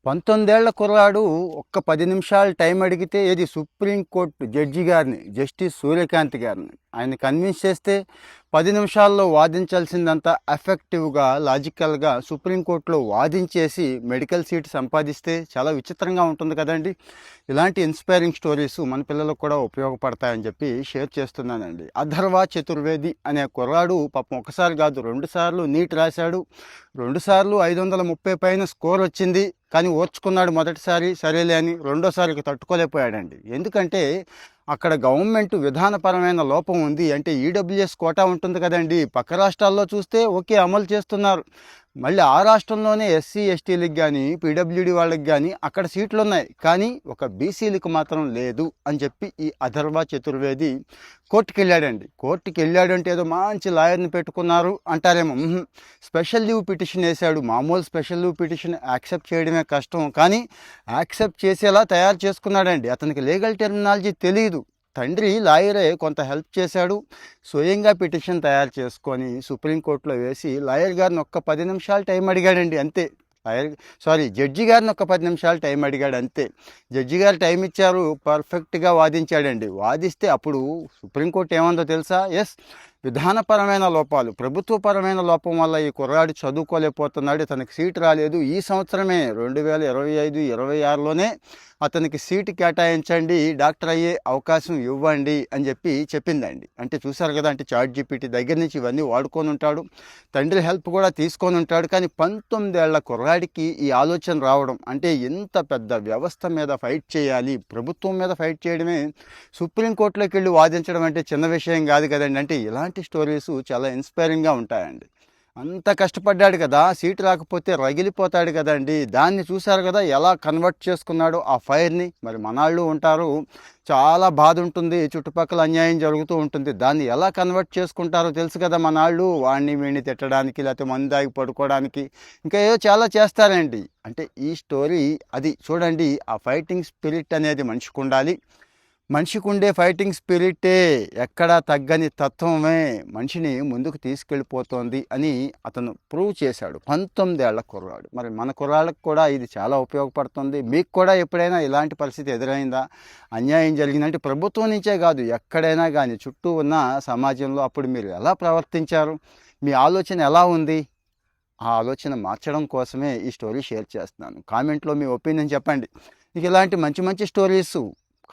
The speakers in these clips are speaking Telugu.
19 ఏళ్ల కుర్రాడు ఒక్క 10 నిమిషాలు టైం అడిగితే ఏది సుప్రీంకోర్టు జడ్జి గారిని, జస్టిస్ సూర్యకాంత్ గారిని ఆయన కన్విన్స్ చేస్తే 10 నిమిషాల్లో వాదించాల్సిందంతా ఎఫెక్టివ్గా, లాజికల్గా సుప్రీంకోర్టులో వాదించేసి మెడికల్ సీట్ సంపాదిస్తే చాలా విచిత్రంగా ఉంటుంది కదండి. ఇలాంటి ఇన్స్పైరింగ్ స్టోరీస్ మన పిల్లలకు కూడా ఉపయోగపడతాయని చెప్పి షేర్ చేస్తున్నానండి. అథర్వ చతుర్వేది అనే కుర్రాడు పాపం ఒకసారి కాదు 2 సార్లు నీట్ రాశాడు. 2 సార్లు 530 పైన స్కోర్ వచ్చింది. కానీ ఓర్చుకున్నాడు మొదటిసారి, సరేలే అని. రెండోసారికి తట్టుకోలేకపోయాడండి. ఎందుకంటే అక్కడ గవర్నమెంట్ విధానపరమైన లోపం ఉంది. అంటే ఈడబ్ల్యూఎస్ కోటా ఉంటుంది కదండి. పక్క రాష్ట్రాల్లో చూస్తే ఓకే అమలు చేస్తున్నారు. మళ్ళీ ఆ రాష్ట్రంలోనే ఎస్సీ ఎస్టీలకు కానీ పీడబ్ల్యూడి వాళ్ళకి కానీ అక్కడ సీట్లు ఉన్నాయి. కానీ ఒక బీసీలకు మాత్రం లేదు అని చెప్పి ఈ అథర్వ చతుర్వేది కోర్టుకి వెళ్ళాడండి. కోర్టుకి వెళ్ళాడంటే ఏదో మంచి లాయర్ని పెట్టుకున్నారు అంటారేమో. స్పెషల్ లీవ్ పిటిషన్ వేశాడు. మామూలు స్పెషల్ లీవ్ పిటిషన్ యాక్సెప్ట్ చేయడమే కష్టం, కానీ యాక్సెప్ట్ చేసేలా తయారు చేసుకున్నాడండి. అతనికి లీగల్ టెర్మినాలజీ తెలియదు. తండ్రి లాయరే కొంత హెల్ప్ చేశాడు. స్వయంగా పిటిషన్ తయారు చేసుకొని సుప్రీంకోర్టులో వేసి లాయర్ గారిని ఒక్క 10 నిమిషాలు టైం అడిగాడండి, అంతే. జడ్జి గారిని ఒక 10 నిమిషాలు టైం అడిగాడు, అంతే. జడ్జి గారు టైం ఇచ్చారు, పర్ఫెక్ట్గా వాదించాడండి. వాదిస్తే అప్పుడు సుప్రీంకోర్టు ఏమందో తెలుసా? ఎస్, విధానపరమైన లోపాలు, ప్రభుత్వపరమైన లోపం వల్ల ఈ కుర్రాడు చదువుకోలేకపోతున్నాడు, తనకి సీటు రాలేదు. ఈ సంవత్సరమే 2025-26లోనే అతనికి సీటు కేటాయించండి, డాక్టర్ అయ్యే అవకాశం ఇవ్వండి అని చెప్పి చెప్పిందండి. అంటే చూసారు కదా, అంటే చాట్ జీపీటీ దగ్గర నుంచి ఇవన్నీ వాడుకొని ఉంటాడు, తండ్రి హెల్ప్ కూడా తీసుకొని ఉంటాడు. కానీ 19 ఏళ్ల కుర్రాడికి ఈ ఆలోచన రావడం అంటే ఇంత పెద్ద వ్యవస్థ మీద ఫైట్ చేయాలి, ప్రభుత్వం మీద ఫైట్ చేయడమే, సుప్రీంకోర్టులోకి వెళ్ళి వాదించడం అంటే చిన్న విషయం కాదు కదండి. అంటే ఇలాంటి స్టోరీస్ చాలా ఇన్స్పైరింగ్గా ఉంటాయండి. అంత కష్టపడ్డాడు కదా, సీటు రాకపోతే రగిలిపోతాడు కదండి. దాన్ని చూశారు కదా ఎలా కన్వర్ట్ చేసుకున్నాడు ఆ ఫైర్ని. మరి మనాళ్ళు ఉంటారు, చాలా బాధ ఉంటుంది, చుట్టుపక్కల అన్యాయం జరుగుతూ ఉంటుంది. దాన్ని ఎలా కన్వర్ట్ చేసుకుంటారో తెలుసు కదా మనాళ్ళు. వాడిని వీడిని తిట్టడానికి, లేకపోతే మందు తాగి పడుకోవడానికి, ఇంకా ఏదో చాలా చేస్తారండి. అంటే ఈ స్టోరీ అది చూడండి. ఆ ఫైటింగ్ స్పిరిట్ అనేది మనిషికి ఉండాలి. మనిషికి ఉండే ఫైటింగ్ స్పిరిటే ఎక్కడా తగ్గని తత్వమే మనిషిని ముందుకు తీసుకెళ్ళిపోతుంది అని అతను ప్రూవ్ చేశాడు. 19 ఏళ్ల కుర్రాడు. మరి మన కుర్రాళ్ళకు కూడా ఇది చాలా ఉపయోగపడుతుంది. మీకు కూడా ఎప్పుడైనా ఇలాంటి పరిస్థితి ఎదురైందా? అన్యాయం జరిగిందంటే ప్రభుత్వం నుంచే కాదు, ఎక్కడైనా కానీ చుట్టూ ఉన్న సమాజంలో అప్పుడు మీరు ఎలా ప్రవర్తించారు? మీ ఆలోచన ఎలా ఉంది? ఆ ఆలోచన మార్చడం కోసమే ఈ స్టోరీ షేర్ చేస్తున్నాను. కామెంట్లో మీ ఒపీనియన్ చెప్పండి. మీకు ఇలాంటి మంచి మంచి స్టోరీస్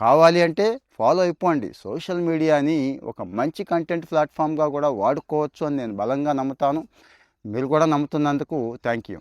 కావాలి అంటే ఫాలో అయిపోండి. సోషల్ మీడియాని ఒక మంచి కంటెంట్ ప్లాట్ఫామ్గా కూడా వాడుకోవచ్చు అని నేను బలంగా నమ్ముతాను. మీరు కూడా నమ్ముతున్నందుకు థ్యాంక్ యూ.